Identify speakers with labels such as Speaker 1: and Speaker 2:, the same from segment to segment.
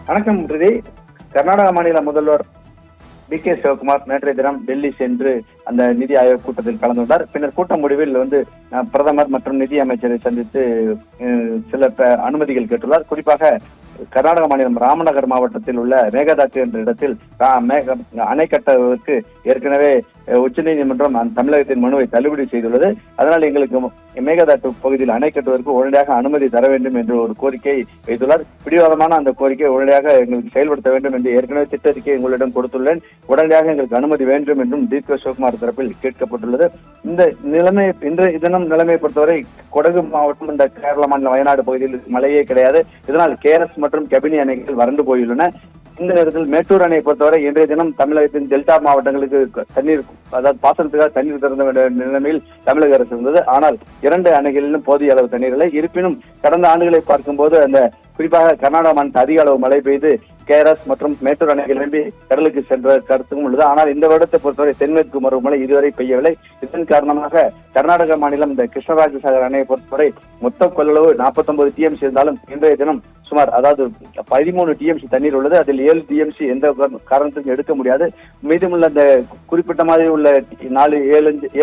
Speaker 1: வணக்கம் ரிதி. கர்நாடக மாநில முதல்வர் டி.கே. சிவகுமார் நேற்றைய தினம் டெல்லி சென்று அந்த நிதி ஆயோக் கூட்டத்தில் கலந்து கொண்டார். பின்னர் கூட்ட முடிவில் பிரதமர் மற்றும் நிதி அமைச்சரை சந்தித்து சில அனுமதிகள் கேட்டுள்ளார். குறிப்பாக கர்நாடக மாநிலம் ராமநகர் மாவட்டத்தில் உள்ள மேகதாட்டு என்ற இடத்தில் அணை கட்டுவதற்கு ஏற்கனவே உச்சநீதிமன்றம் தமிழகத்தின் மனுவை தள்ளுபடி செய்துள்ளது. அதனால் எங்களுக்கு மேகதாட்டு பகுதியில் அணை கட்டுவதற்கு உடனடியாக அனுமதி தர வேண்டும் என்று ஒரு கோரிக்கை வைத்துள்ளார். பிடிவாதமான அந்த கோரிக்கை உடனடியாக எங்களுக்கு செயல்படுத்த வேண்டும் என்று ஏற்கனவே திட்டறிக்கை எங்களிடம் கொடுத்துள்ளேன். உடனடியாக எங்களுக்கு அனுமதி வேண்டும் என்றும் டி.கே. சிவகுமார் தரப்பில் கேட்கப்பட்டுள்ளது. இந்த நிலைமை இன்றைய தினம் நிலைமை பொறுத்தவரை கொடகு மாவட்டம் இந்த கேரள மாநிலம் வயநாடு பகுதியில் மழையே கிடையாது. இதனால் கேரஸ் மற்றும் கபினி அணைகள் வறண்டு போயுள்ளன. இந்த நேரத்தில் மேட்டூர் அணையை பொறுத்தவரை இன்றைய தினம் தமிழகத்தின் டெல்டா மாவட்டங்களுக்கு தண்ணீர், அதாவது பாசனத்துக்காக தண்ணீர் திறந்த நிலைமையில் தமிழக அரசு இருந்தது. ஆனால் 2 அணைகளிலும் போதிய அளவு தண்ணீர் இல்லை. இருப்பினும் கடந்த ஆண்டுகளை பார்க்கும்போது அந்த குறிப்பாக கர்நாடக மாநிலத்தில் அதிக அளவு மழை பெய்து கேரஸ் மற்றும் மேட்டூர் அணைகள் நிரம்பி கடலுக்கு சென்ற கருத்தும் உள்ளது. ஆனால் இந்த வருடத்தை பொறுத்தவரை தென்மேற்கு பருவமழை இதுவரை பெய்யவில்லை. இதன் காரணமாக கர்நாடக மாநிலம் இந்த கிருஷ்ணராஜசாகர் அணையை பொறுத்தவரை மொத்த கொள்ளளவு 49 TMC இருந்தாலும் இன்றைய தினம் சுமார் 13 TMC தண்ணீர் உள்ளது. அதில் 7 TMC எந்த காரணத்துக்கும் எடுக்க முடியாது. மீதமுள்ள அந்த குறிப்பிட்ட மாதிரி உள்ள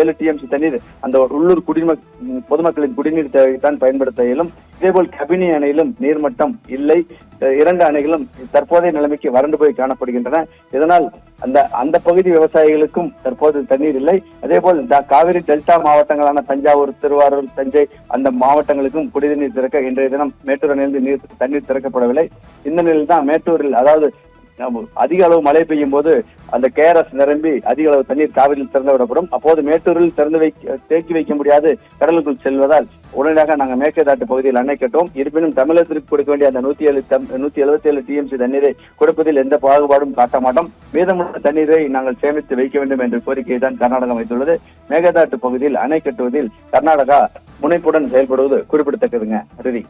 Speaker 1: 7 TMC தண்ணீர் அந்த உள்ளூர் பொதுமக்களின் குடிநீர் தேவைத்தான் பயன்படுத்த இயலும். இதேபோல் கபினி அணையிலும் நீர்மட்டம் இல்லை. 2 அணைகளும் தற்போதைய நிலைமைக்கு வறண்டு போய் காணப்படுகின்றன. இதனால் அந்த பகுதி விவசாயிகளுக்கும் தற்போது தண்ணீர் இல்லை. அதேபோல் காவிரி டெல்டா மாவட்டங்களான தஞ்சாவூர், திருவாரூர், தஞ்சை அந்த மாவட்டங்களுக்கும் குடிநீர் திறக்க இன்றைய தினம் மேட்டூர் அணையிலிருந்து தண்ணீர் திறக்கப்படவில்லை. இந்த நிலையில் தான் மேட்டூரில், அதாவது அதிக அளவு மழை பெய்யும் போது அந்த கேரஸ் நிரம்பி அதிக அளவு தண்ணீர் காவிரியில் திறந்து விடப்படும். அப்போது மேட்டூரில் தேக்கி வைக்க முடியாது, கடலுக்குள் செல்வதால் உடனடியாக நாங்கள் மேற்கதாட்டு பகுதியில் அணை கட்டுவோம். இருப்பினும் தமிழகத்திற்கு கொடுக்க வேண்டிய அந்த 177 TMC தண்ணீரை கொடுப்பதில் எந்த பாகுபாடும் காட்ட மாட்டோம். மீதமுள்ள தண்ணீரை நாங்கள் சேமித்து வைக்க வேண்டும் என்ற கோரிக்கையை தான் கர்நாடகம் வைத்துள்ளது. மேகதாட்டு பகுதியில் அணை கட்டுவதில் கர்நாடகா முனைப்புடன் செயல்படுவது குறிப்பிடத்தக்கதுங்க. ரிதி.